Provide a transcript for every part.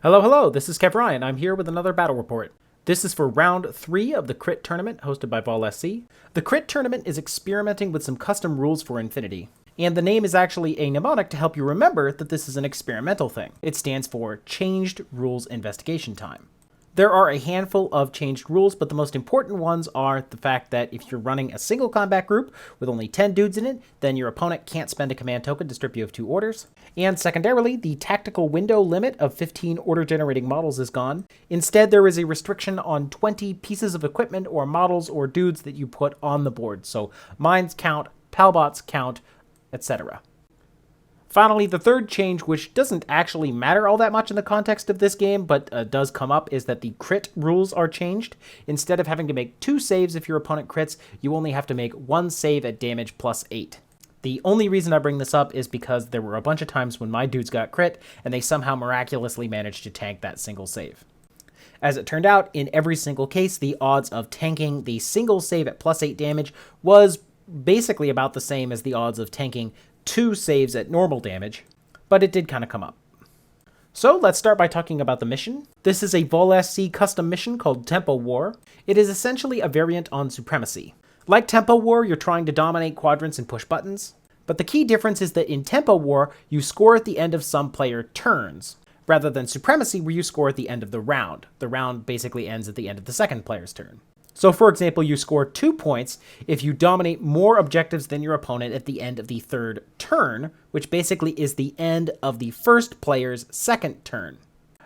Hello, this is Khavrion. I'm here with another battle report. This is for round 3 of the Crit Tournament hosted by Vaulsc. The Crit Tournament is experimenting with some custom rules for infiNity, and the name is actually a mnemonic to help you remember that this is an experimental thing. It stands for Changed Rules Investigation Time. There are a handful of changed rules, but the most important ones are the fact that if you're running a single combat group with only 10 dudes in it, then your opponent can't spend a command token to strip you of 2 orders. And secondarily, the tactical window limit of 15 order-generating models is gone. Instead, there is a restriction on 20 pieces of equipment or models or dudes that you put on the board. So mines count, palbots count, etc. Finally, the third change, which doesn't actually matter all that much in the context of this game, but does come up, is that the crit rules are changed. Instead of having to make 2 saves if your opponent crits, you only have to make 1 save at damage plus 8. The only reason I bring this up is because there were a bunch of times when my dudes got crit, and they somehow miraculously managed to tank that single save. As it turned out, in every single case, the odds of tanking the single save at plus 8 damage was basically about the same as the odds of tanking 2 saves at normal damage, but it did kind of come up. So let's start by talking about the mission. This is a Vaulsc custom mission called Tempo War. It is essentially a variant on Supremacy. Like Tempo War, you're trying to dominate quadrants and push buttons, but the key difference is that in Tempo War, you score at the end of some player turns, rather than Supremacy where you score at the end of the round. The round basically ends at the end of the second player's turn. So for example, you score 2 points if you dominate more objectives than your opponent at the end of the third turn, which basically is the end of the first player's second turn.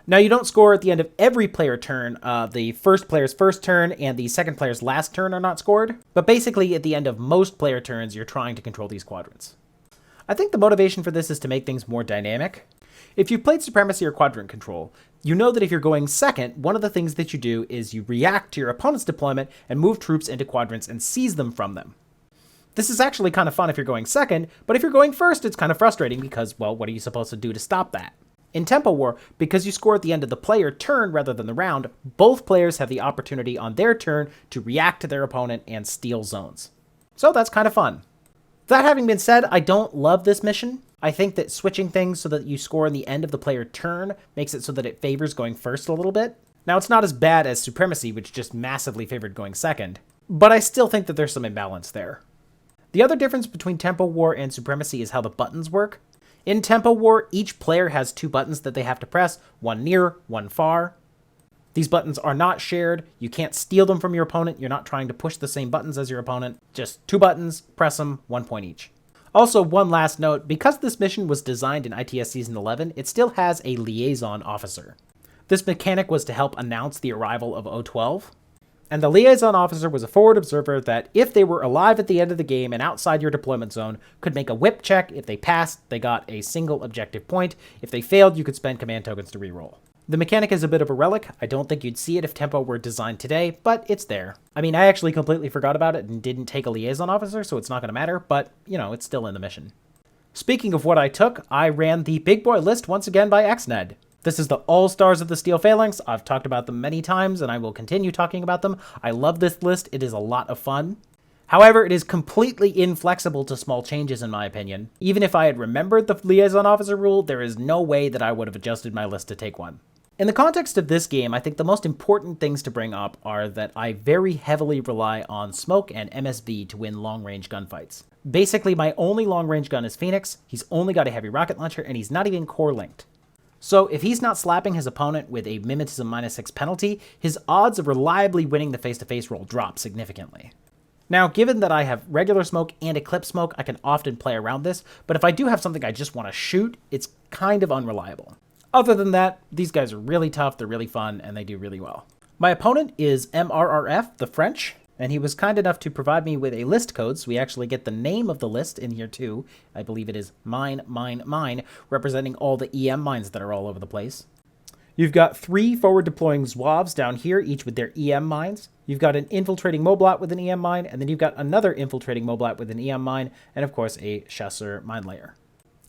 Now you don't score at the end of every player turn. The first player's first turn and the second player's last turn are not scored, but basically at the end of most player turns, you're trying to control these quadrants. I think the motivation for this is to make things more dynamic. If you've played Supremacy or Quadrant Control, you know that if you're going second, one of the things that you do is you react to your opponent's deployment and move troops into quadrants and seize them from them. This is actually kind of fun if you're going second, but if you're going first, it's kind of frustrating because, well, what are you supposed to do to stop that? In Tempo War, because you score at the end of the player turn rather than the round, both players have the opportunity on their turn to react to their opponent and steal zones. So that's kind of fun. That having been said, I don't love this mission. I think that switching things so that you score in the end of the player turn makes it so that it favors going first a little bit. Now, it's not as bad as Supremacy, which just massively favored going second, but I still think that there's some imbalance there. The other difference between Tempo War and Supremacy is how the buttons work. In Tempo War, each player has 2 buttons that they have to press, one near, one far. These buttons are not shared. You can't steal them from your opponent. You're not trying to push the same buttons as your opponent. Just 2 buttons, press them, 1 point each. Also, one last note, because this mission was designed in ITS Season 11, it still has a liaison officer. This mechanic was to help announce the arrival of O12, and the liaison officer was a forward observer that, if they were alive at the end of the game and outside your deployment zone, could make a whip check. If they passed, they got a single objective point. If they failed, you could spend command tokens to reroll. The mechanic is a bit of a relic. I don't think you'd see it if Tempo were designed today, but it's there. I mean, I actually completely forgot about it and didn't take a liaison officer, so it's not going to matter, but, you know, it's still in the mission. Speaking of what I took, I ran the big boy list once again by XNED. This is the all-stars of the Steel Phalanx. I've talked about them many times, and I will continue talking about them. I love this list. It is a lot of fun. However, it is completely inflexible to small changes in my opinion. Even if I had remembered the liaison officer rule, there is no way that I would have adjusted my list to take one. In the context of this game, I think the most important things to bring up are that I very heavily rely on smoke and MSV to win long-range gunfights. Basically, my only long-range gun is Phoenix, he's only got a heavy rocket launcher, and he's not even core-linked. So if he's not slapping his opponent with a Mimetism -6 penalty, his odds of reliably winning the face-to-face roll drop significantly. Now, given that I have regular smoke and Eclipse smoke, I can often play around this, but if I do have something I just want to shoot, it's kind of unreliable. Other than that, these guys are really tough, they're really fun, and they do really well. My opponent is MRRF, the French, and he was kind enough to provide me with a list code, so we actually get the name of the list in here too. I believe it is mine, representing all the EM mines that are all over the place. You've got 3 forward deploying Zouaves down here, each with their EM mines. You've got an infiltrating Moblat with an EM mine, and then you've got another infiltrating Moblat with an EM mine, and of course a Chasseur mine layer.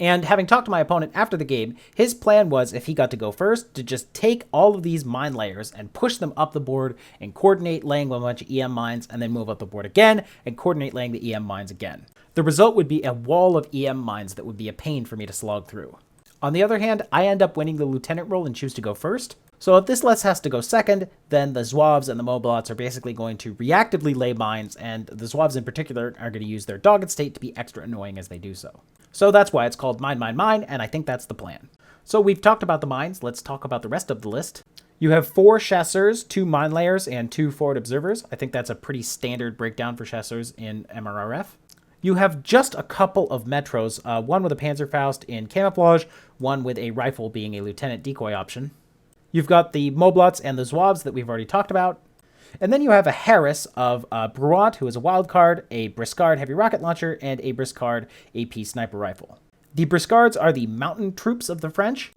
And having talked to my opponent after the game, his plan was, if he got to go first, to just take all of these mine layers and push them up the board and coordinate laying a bunch of EM mines and then move up the board again and coordinate laying the EM mines again. The result would be a wall of EM mines that would be a pain for me to slog through. On the other hand, I end up winning the lieutenant role and choose to go first. So if this list has to go second, then the Zouaves and the Moblots are basically going to reactively lay mines, and the Zouaves in particular are going to use their dogged state to be extra annoying as they do so. So that's why it's called Mine, Mine, Mine, and I think that's the plan. So we've talked about the mines, let's talk about the rest of the list. You have 4 chasseurs, 2 mine layers, and 2 forward observers. I think that's a pretty standard breakdown for chasseurs in MRRF. You have just a couple of metros, one with a Panzerfaust in camouflage, one with a rifle being a lieutenant decoy option. You've got the Moblots and the Zouaves that we've already talked about. And then you have a Harris of Bruant, who is a wild card, a Briscard heavy rocket launcher, and a Briscard AP sniper rifle. The Briscards are the mountain troops of the French,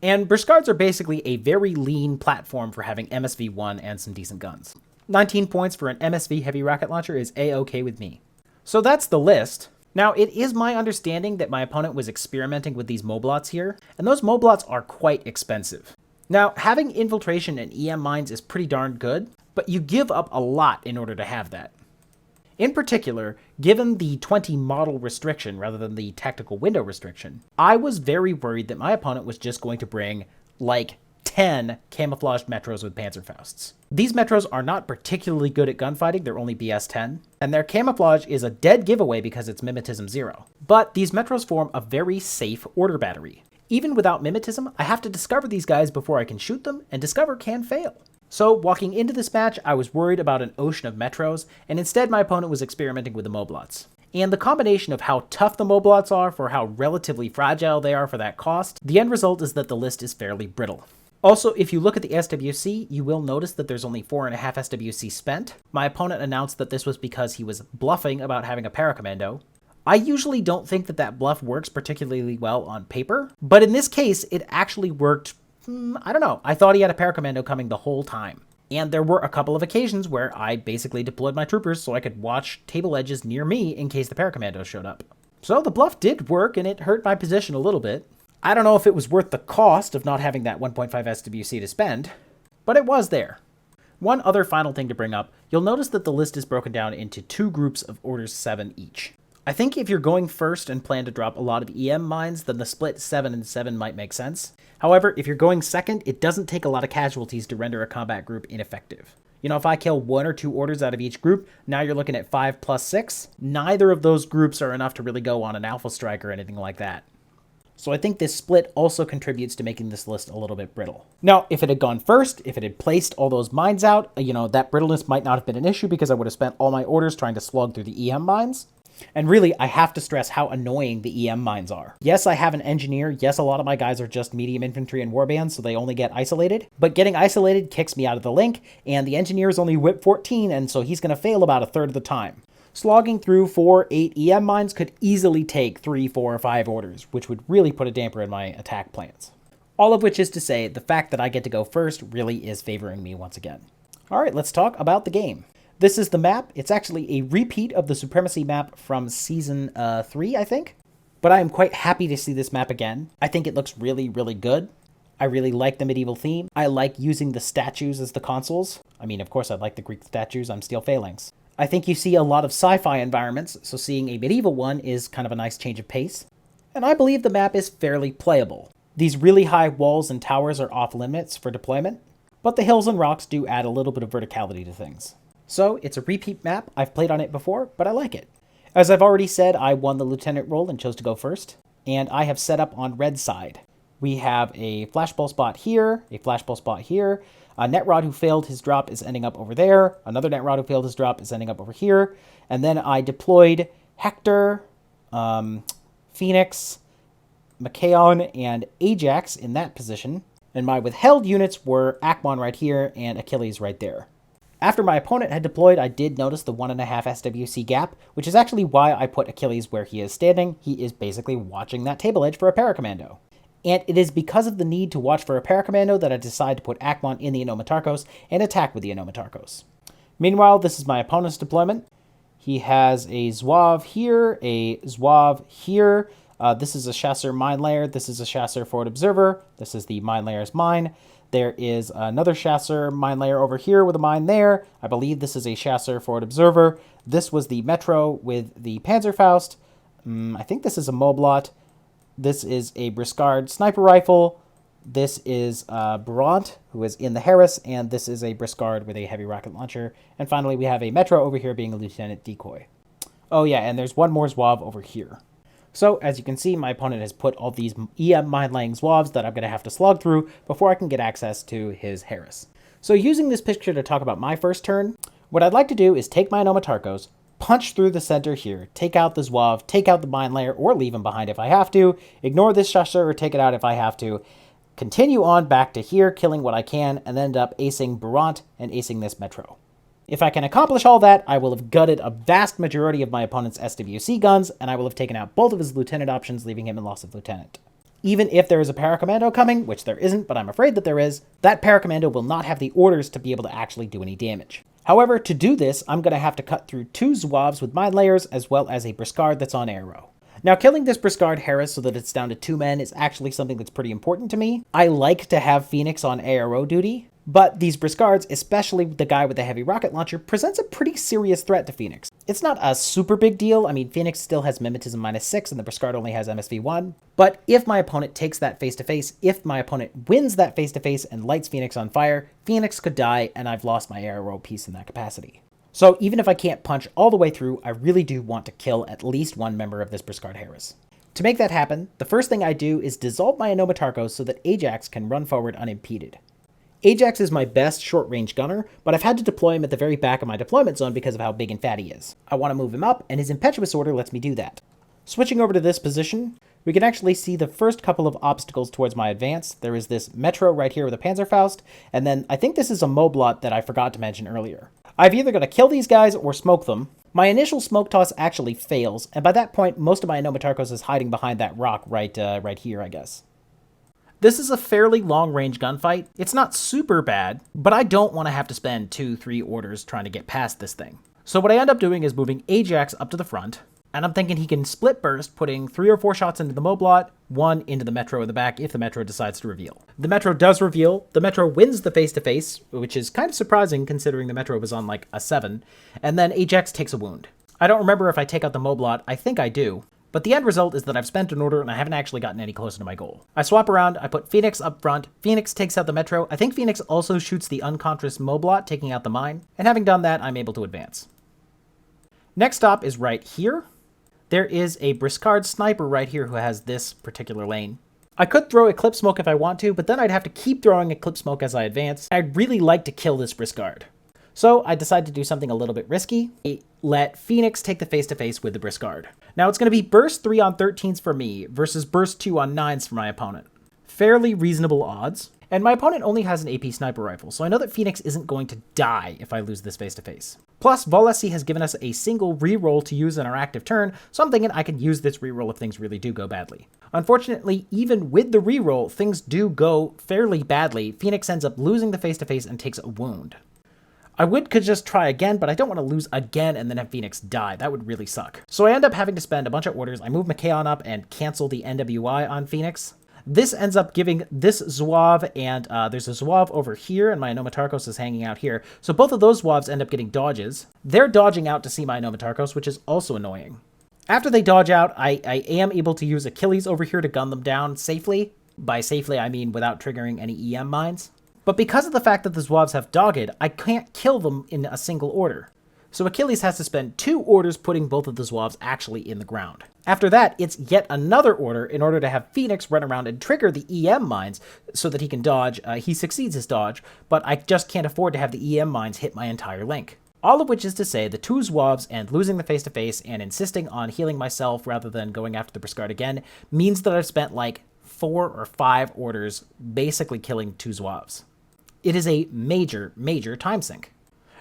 and Briscards are basically a very lean platform for having MSV-1 and some decent guns. 19 points for an MSV heavy rocket launcher is A-okay with me. So that's the list. Now, it is my understanding that my opponent was experimenting with these Moblots here, and those Moblots are quite expensive. Now, having infiltration and EM mines is pretty darn good, but you give up a lot in order to have that. In particular, given the 20 model restriction rather than the tactical window restriction, I was very worried that my opponent was just going to bring, like, 10 camouflaged metros with Panzerfausts. These metros are not particularly good at gunfighting, they're only BS-10, and their camouflage is a dead giveaway because it's Mimetism 0. But these metros form a very safe order battery. Even without Mimetism, I have to discover these guys before I can shoot them, and discover can fail. So, walking into this match, I was worried about an ocean of metros, and instead my opponent was experimenting with the Moblots. And the combination of how tough the Moblots are for how relatively fragile they are for that cost, the end result is that the list is fairly brittle. Also, if you look at the SWC, you will notice that there's only 4.5 SWC spent. My opponent announced that this was because he was bluffing about having a paracommando. I usually don't think that that bluff works particularly well on paper, but in this case, it actually worked. I don't know. I thought he had a paracommando coming the whole time. And there were a couple of occasions where I basically deployed my troopers so I could watch table edges near me in case the paracommando showed up. So the bluff did work, and it hurt my position a little bit. I don't know if it was worth the cost of not having that 1.5 SWC to spend, but it was there. One other final thing to bring up, you'll notice that the list is broken down into 2 groups of orders 7 each. I think if you're going first and plan to drop a lot of EM mines, then the split 7 and 7 might make sense. However, if you're going second, it doesn't take a lot of casualties to render a combat group ineffective. You know, if I kill 1 or 2 orders out of each group, now you're looking at 5 plus 6. Neither of those groups are enough to really go on an alpha strike or anything like that. So I think this split also contributes to making this list a little bit brittle. Now, if it had gone first, if it had placed all those mines out, that brittleness might not have been an issue because I would have spent all my orders trying to slug through the EM mines. And really, I have to stress how annoying the EM mines are. Yes, I have an engineer. Yes, a lot of my guys are just medium infantry and warbands, so they only get isolated. But getting isolated kicks me out of the link, and the engineer is only whip 14, and so he's going to fail about a third of the time. Slogging through 4, 8 EM mines could easily take 3, 4, or 5 orders, which would really put a damper in my attack plans. All of which is to say, the fact that I get to go first really is favoring me once again. Alright, let's talk about the game. This is the map. It's actually a repeat of the Supremacy map from Season 3, I think. But I am quite happy to see this map again. I think it looks really, really good. I really like the medieval theme. I like using the statues as the consoles. I mean, of course I like the Greek statues. I'm still Phalanx. I think you see a lot of sci-fi environments, so seeing a medieval one is kind of a nice change of pace. And I believe the map is fairly playable. These really high walls and towers are off limits for deployment, but the hills and rocks do add a little bit of verticality to things. So, it's a repeat map. I've played on it before, but I like it. As I've already said, I won the lieutenant role and chose to go first, and I have set up on red side. We have a flashball spot here, a flashball spot here. A Netrod who failed his drop is ending up over there. Another Netrod who failed his drop is ending up over here. And then I deployed Hector, Phoenix, Machaon, and Ajax in that position. And my withheld units were Akmon right here and Achilles right there. After my opponent had deployed, I did notice the 1.5 SWC gap, which is actually why I put Achilles where he is standing. He is basically watching that table edge for a paracommando. And it is because of the need to watch for a paracommando that I decide to put Akmon in the Enomatarkos and attack with the Enomatarkos. Meanwhile, this is my opponent's deployment. He has a Zouave here, a Zouave here. This is a Chasseur mine layer. This is a Chasseur forward observer. This is the mine layer's mine. There is another Chasseur mine layer over here with a mine there. I believe this is a Chasseur forward observer. This was the Metro with the Panzerfaust. I think this is a Moblot. This is a Briscard sniper rifle. This is Brant, who is in the Harris, and this is a Briscard with a heavy rocket launcher. And finally, we have a Metro over here being a Lieutenant Decoy. Oh yeah, and there's one more Zouave over here. So, as you can see, my opponent has put all these EM mine-laying Zouaves that I'm going to have to slog through before I can get access to his Harris. So using this picture to talk about my first turn, what I'd like to do is take my Nomotarchos, punch through the center here, take out the Zouave, take out the mine layer, or leave him behind if I have to, ignore this Chasseur or take it out if I have to, continue on back to here, killing what I can, and end up acing Brant and acing this Metro. If I can accomplish all that, I will have gutted a vast majority of my opponent's SWC guns, and I will have taken out both of his lieutenant options, leaving him in loss of lieutenant. Even if there is a paracommando coming, which there isn't, but I'm afraid that there is, that paracommando will not have the orders to be able to actually do any damage. However, to do this, I'm going to have to cut through 2 Zouaves with mine layers, as well as a Briscard that's on arrow. Now, killing this Briscard Harris so that it's down to 2 men is actually something that's pretty important to me. I like to have Phoenix on ARO duty, but these Briscards, especially the guy with the heavy rocket launcher, presents a pretty serious threat to Phoenix. It's not a super big deal. I mean, Phoenix still has Mimetism -6 and the Briscard only has MSV 1. But if my opponent takes that face-to-face, if my opponent wins that face-to-face and lights Phoenix on fire, Phoenix could die and I've lost my ARO piece in that capacity. So even if I can't punch all the way through, I really do want to kill at least one member of this Briscard Harris. To make that happen, the first thing I do is dissolve my Nomotarchos so that Ajax can run forward unimpeded. Ajax is my best short-range gunner, but I've had to deploy him at the very back of my deployment zone because of how big and fat he is. I want to move him up, and his Impetuous Order lets me do that. Switching over to this position, we can actually see the first couple of obstacles towards my advance. There is this Metro right here with a Panzerfaust, and then I think this is a Moblot that I forgot to mention earlier. I've either got to kill these guys or smoke them. My initial smoke toss actually fails, and by that point, most of my Nomotarchos is hiding behind that rock right here, I guess. This is a fairly long-range gunfight. It's not super bad, but I don't want to have to spend 2-3 orders trying to get past this thing. So what I end up doing is moving Ajax up to the front, and I'm thinking he can split burst, putting 3 or 4 shots into the Moblot, 1 into the Metro in the back if the Metro decides to reveal. The Metro does reveal, the Metro wins the face-to-face, which is kind of surprising considering the Metro was on like a 7, and then Ajax takes a wound. I don't remember if I take out the Moblot, I think I do. But the end result is that I've spent an order and I haven't actually gotten any closer to my goal. I swap around, I put Phoenix up front, Phoenix takes out the Metro, I think Phoenix also shoots the unconscious Moblot, taking out the mine, and having done that, I'm able to advance. Next stop is right here. There is a Briscard sniper right here who has this particular lane. I could throw Eclipse Smoke if I want to, but then I'd have to keep throwing Eclipse Smoke as I advance. I'd really like to kill this Briscard. So I decided to do something a little bit risky. Let Phoenix take the face-to-face with the Briscard. Now it's going to be burst 3 on 13s for me versus burst 2 on 9s for my opponent. Fairly reasonable odds. And my opponent only has an AP sniper rifle, so I know that Phoenix isn't going to die if I lose this face-to-face. Plus, Vaulsc has given us a single reroll to use in our active turn, so I'm thinking I can use this reroll if things really do go badly. Unfortunately, even with the reroll, things do go fairly badly. Phoenix ends up losing the face-to-face and takes a wound. I could just try again, but I don't want to lose again and then have Phoenix die. That would really suck. So I end up having to spend a bunch of orders. I move Machaon up and cancel the NWI on Phoenix. This ends up giving this Zouave, and there's a Zouave over here, and my Nomotarchos is hanging out here. So both of those Zouaves end up getting dodges. They're dodging out to see my Nomotarchos, which is also annoying. After they dodge out, I am able to use Achilles over here to gun them down safely. By safely, I mean without triggering any EM mines. But because of the fact that the Zouaves have dogged, I can't kill them in a single order. So Achilles has to spend 2 orders putting both of the Zouaves actually in the ground. After that, it's yet another order in order to have Phoenix run around and trigger the EM mines so that he can dodge. He succeeds his dodge, but I just can't afford to have the EM mines hit my entire link. All of which is to say the 2 Zouaves and losing the face-to-face and insisting on healing myself rather than going after the Briscard again means that I've spent like 4 or 5 orders basically killing 2 Zouaves. It is a major, major time sink.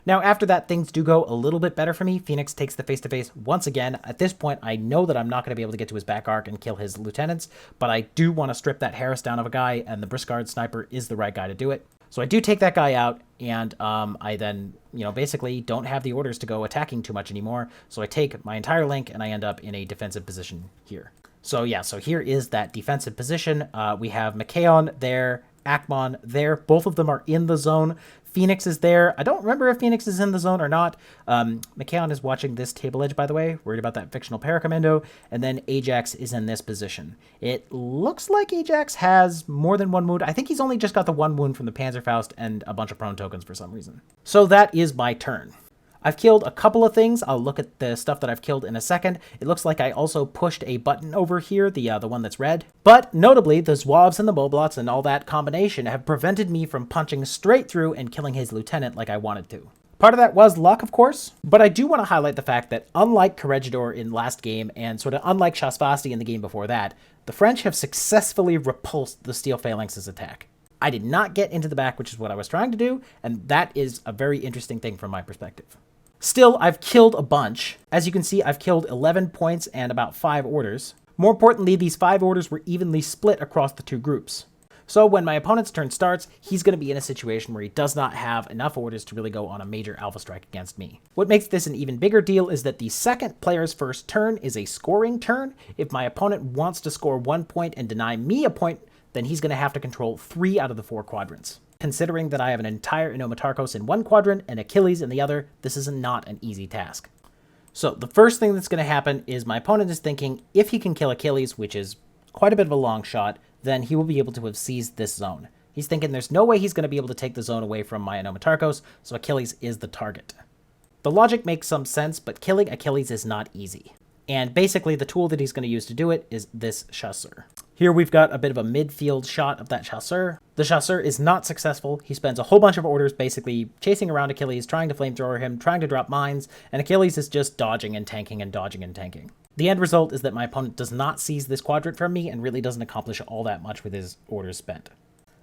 Now, after that, things do go a little bit better for me. Phoenix takes the face-to-face once again. At this point, I know that I'm not going to be able to get to his back arc and kill his lieutenants, but I do want to strip that Harris down of a guy, and the Briscard sniper is the right guy to do it. So I do take that guy out, and I then, basically don't have the orders to go attacking too much anymore. So I take my entire link, and I end up in a defensive position here. So yeah, so here is that defensive position. We have Machaon there, Akmon there. Both of them are in the zone. Phoenix is there. I don't remember if Phoenix is in the zone or not. McCann is watching this table edge, by the way, worried about that fictional paracommando. And then Ajax is in this position. It looks like Ajax has more than one wound. I think he's only just got the one wound from the Panzerfaust and a bunch of prone tokens for some reason. So that is my turn. I've killed a couple of things. I'll look at the stuff that I've killed in a second. It looks like I also pushed a button over here, the one that's red. But notably, the Zouaves and the Moblots and all that combination have prevented me from punching straight through and killing his lieutenant like I wanted to. Part of that was luck, of course, but I do want to highlight the fact that unlike Corregidor in last game, and sort of unlike Chasfasti in the game before that, the French have successfully repulsed the Steel Phalanx's attack. I did not get into the back, which is what I was trying to do, and that is a very interesting thing from my perspective. Still, I've killed a bunch. As you can see, I've killed 11 points and about 5 orders. More importantly, these 5 orders were evenly split across the 2 groups. So when my opponent's turn starts, he's going to be in a situation where he does not have enough orders to really go on a major alpha strike against me. What makes this an even bigger deal is that the second player's first turn is a scoring turn. If my opponent wants to score 1 point and deny me a point, then he's going to have to control 3 out of the 4 quadrants. Considering that I have an entire Inomatarkos in one quadrant and Achilles in the other, this is not an easy task. So the first thing that's going to happen is my opponent is thinking if he can kill Achilles, which is quite a bit of a long shot, then he will be able to have seized this zone. He's thinking there's no way he's going to be able to take the zone away from my Inomatarkos, so Achilles is the target. The logic makes some sense, but killing Achilles is not easy. And basically the tool that he's going to use to do it is this chasseur. Here we've got a bit of a midfield shot of that chasseur. The chasseur is not successful. He spends a whole bunch of orders basically chasing around Achilles, trying to flamethrower him, trying to drop mines, and Achilles is just dodging and tanking and dodging and tanking. The end result is that my opponent does not seize this quadrant from me and really doesn't accomplish all that much with his orders spent.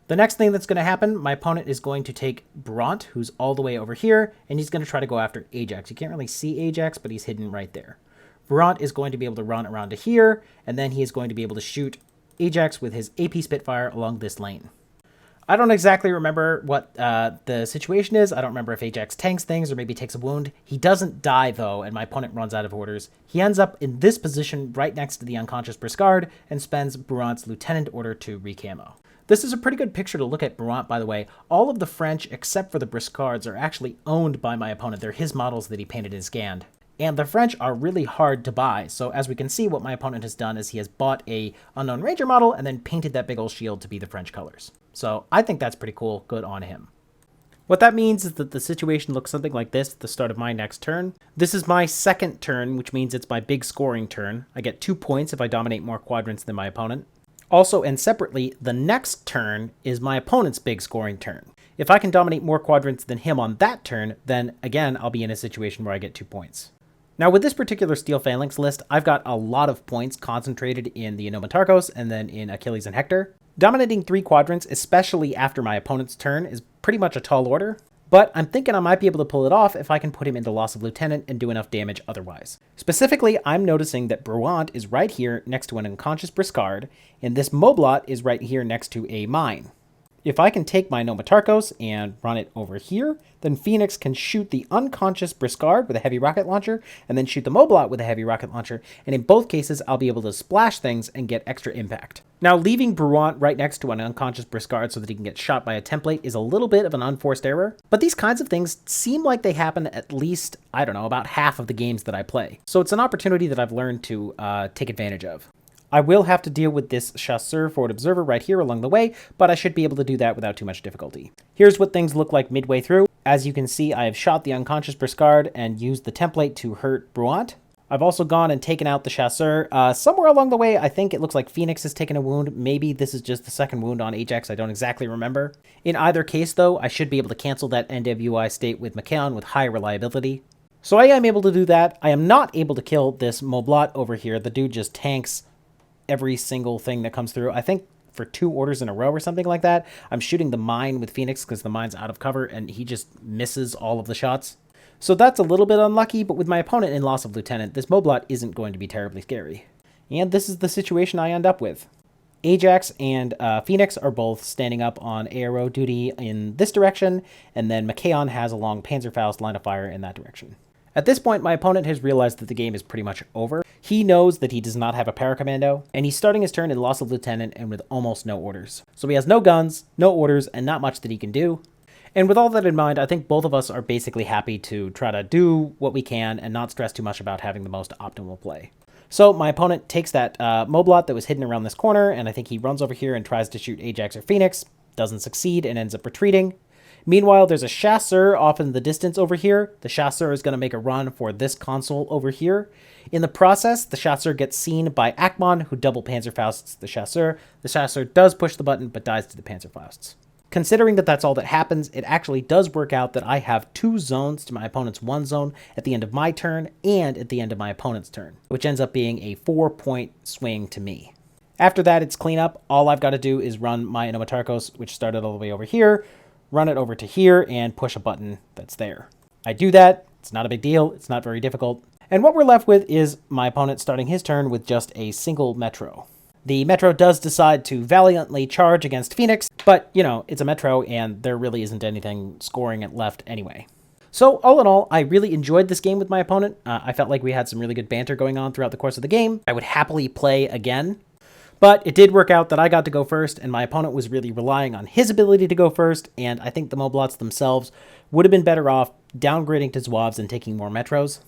The next thing that's going to happen, my opponent is going to take Brant, who's all the way over here, and he's going to try to go after Ajax. You can't really see Ajax, but he's hidden right there. Brant is going to be able to run around to here, and then he is going to be able to shoot Ajax with his AP Spitfire along this lane. I don't exactly remember what the situation is. I don't remember if Ajax tanks things or maybe takes a wound. He doesn't die, though, and my opponent runs out of orders. He ends up in this position right next to the unconscious Briscard and spends Brant's lieutenant order to recamo. This is a pretty good picture to look at Brant, by the way. All of the French, except for the Briscards, are actually owned by my opponent. They're his models that he painted and scanned. And the French are really hard to buy, so as we can see, what my opponent has done is he has bought a Unknown Ranger model and then painted that big old shield to be the French colors. So I think that's pretty cool. Good on him. What that means is that the situation looks something like this at the start of my next turn. This is my second turn, which means it's my big scoring turn. I get 2 points if I dominate more quadrants than my opponent. Also, and separately, the next turn is my opponent's big scoring turn. If I can dominate more quadrants than him on that turn, then again, I'll be in a situation where I get 2 points. Now, with this particular Steel Phalanx list, I've got a lot of points concentrated in the Inomatarkos and then in Achilles and Hector. Dominating 3 quadrants, especially after my opponent's turn, is pretty much a tall order, but I'm thinking I might be able to pull it off if I can put him into loss of lieutenant and do enough damage otherwise. Specifically, I'm noticing that Brant is right here next to an unconscious Briscard, and this Moblot is right here next to a mine. If I can take my Inomatarkos and run it over here, then Phoenix can shoot the unconscious Briscard with a heavy rocket launcher, and then shoot the Moblot with a heavy rocket launcher, and in both cases, I'll be able to splash things and get extra impact. Now, leaving Brant right next to an unconscious Briscard so that he can get shot by a template is a little bit of an unforced error, but these kinds of things seem like they happen at least, I don't know, about half of the games that I play. So it's an opportunity that I've learned to take advantage of. I will have to deal with this chasseur forward observer right here along the way, but I should be able to do that without too much difficulty. Here's what things look like midway through. As you can see, I have shot the unconscious Briscard and used the template to hurt Brant. I've also gone and taken out the chasseur. Somewhere along the way, I think it looks like Phoenix has taken a wound. Maybe this is just the second wound on Ajax. I don't exactly remember. In either case, though, I should be able to cancel that NWI state with McCann with high reliability. So I am able to do that. I am not able to kill this Moblot over here. The dude just tanks every single thing that comes through. I think for 2 orders in a row or something like that. I'm shooting the mine with Phoenix because the mine's out of cover and he just misses all of the shots. So that's a little bit unlucky, but with my opponent in loss of lieutenant, this Moblot isn't going to be terribly scary. And this is the situation I end up with. Ajax and Phoenix are both standing up on ARO duty in this direction, and then McCaon has a long Panzerfaust line of fire in that direction. At this point, my opponent has realized that the game is pretty much over. He knows that he does not have a paracommando, and he's starting his turn in loss of lieutenant and with almost no orders. So he has no guns, no orders, and not much that he can do. And with all that in mind, I think both of us are basically happy to try to do what we can and not stress too much about having the most optimal play. So my opponent takes that moblot that was hidden around this corner, and I think he runs over here and tries to shoot Ajax or Phoenix, doesn't succeed, and ends up retreating. Meanwhile, there's a chasseur off in the distance over here. The chasseur is going to make a run for this console over here. In the process, the chasseur gets seen by Akmon, who double Panzerfausts the chasseur. The chasseur does push the button, but dies to the Panzerfausts. Considering that that's all that happens, it actually does work out that I have 2 zones to my opponent's 1 zone at the end of my turn and at the end of my opponent's turn, which ends up being a 4-point swing to me. After that, it's cleanup. All I've got to do is run my Enomotarchos, which started all the way over here, run it over to here, and push a button that's there. I do that. It's not a big deal. It's not very difficult. And what we're left with is my opponent starting his turn with just a single Metro. The Metro does decide to valiantly charge against Phoenix, but, you know, it's a Metro, and there really isn't anything scoring it left anyway. So, all in all, I really enjoyed this game with my opponent. I felt like we had some really good banter going on throughout the course of the game. I would happily play again. But it did work out that I got to go first, and my opponent was really relying on his ability to go first, and I think the Moblots themselves would have been better off downgrading to Zouaves and taking more Metros.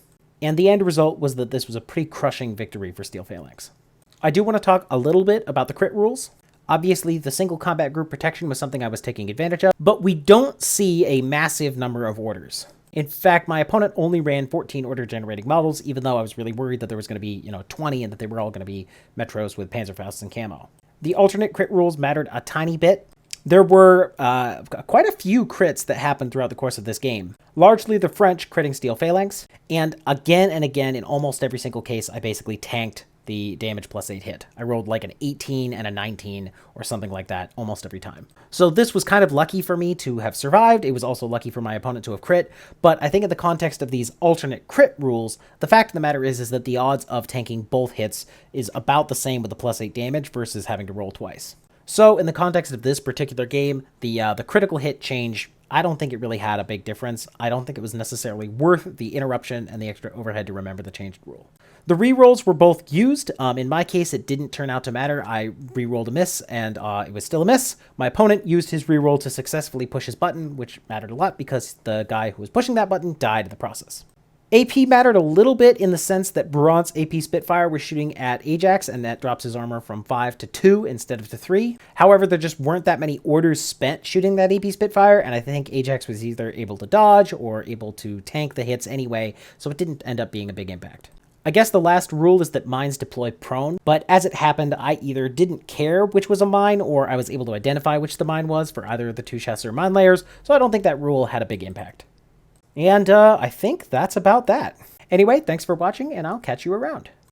And the end result was that this was a pretty crushing victory for Steel Phalanx. I do want to talk a little bit about the crit rules. Obviously, the single combat group protection was something I was taking advantage of, but we don't see a massive number of orders. In fact, my opponent only ran 14 order-generating models, even though I was really worried that there was going to be, 20 and that they were all going to be Metros with Panzerfausts and camo. The alternate crit rules mattered a tiny bit. There were quite a few crits that happened throughout the course of this game. Largely the French critting Steel Phalanx, and again, in almost every single case, I basically tanked the damage +8 hit. I rolled like an 18 and a 19 or something like that almost every time. So this was kind of lucky for me to have survived. It was also lucky for my opponent to have crit, but I think in the context of these alternate crit rules, the fact of the matter is that the odds of tanking both hits is about the same with the +8 damage versus having to roll twice. So in the context of this particular game, the critical hit change, I don't think it really had a big difference. I don't think it was necessarily worth the interruption and the extra overhead to remember the changed rule. The rerolls were both used. In my case, it didn't turn out to matter. I rerolled a miss, and it was still a miss. My opponent used his reroll to successfully push his button, which mattered a lot because the guy who was pushing that button died in the process. AP mattered a little bit in the sense that Brant's AP Spitfire was shooting at Ajax, and that drops his armor from 5 to 2 instead of to 3. However, there just weren't that many orders spent shooting that AP Spitfire, and I think Ajax was either able to dodge or able to tank the hits anyway, so it didn't end up being a big impact. I guess the last rule is that mines deploy prone, but as it happened, I either didn't care which was a mine, or I was able to identify which the mine was for either of the 2 chasseur mine layers, so I don't think that rule had a big impact. And I think that's about that. Anyway, thanks for watching, and I'll catch you around.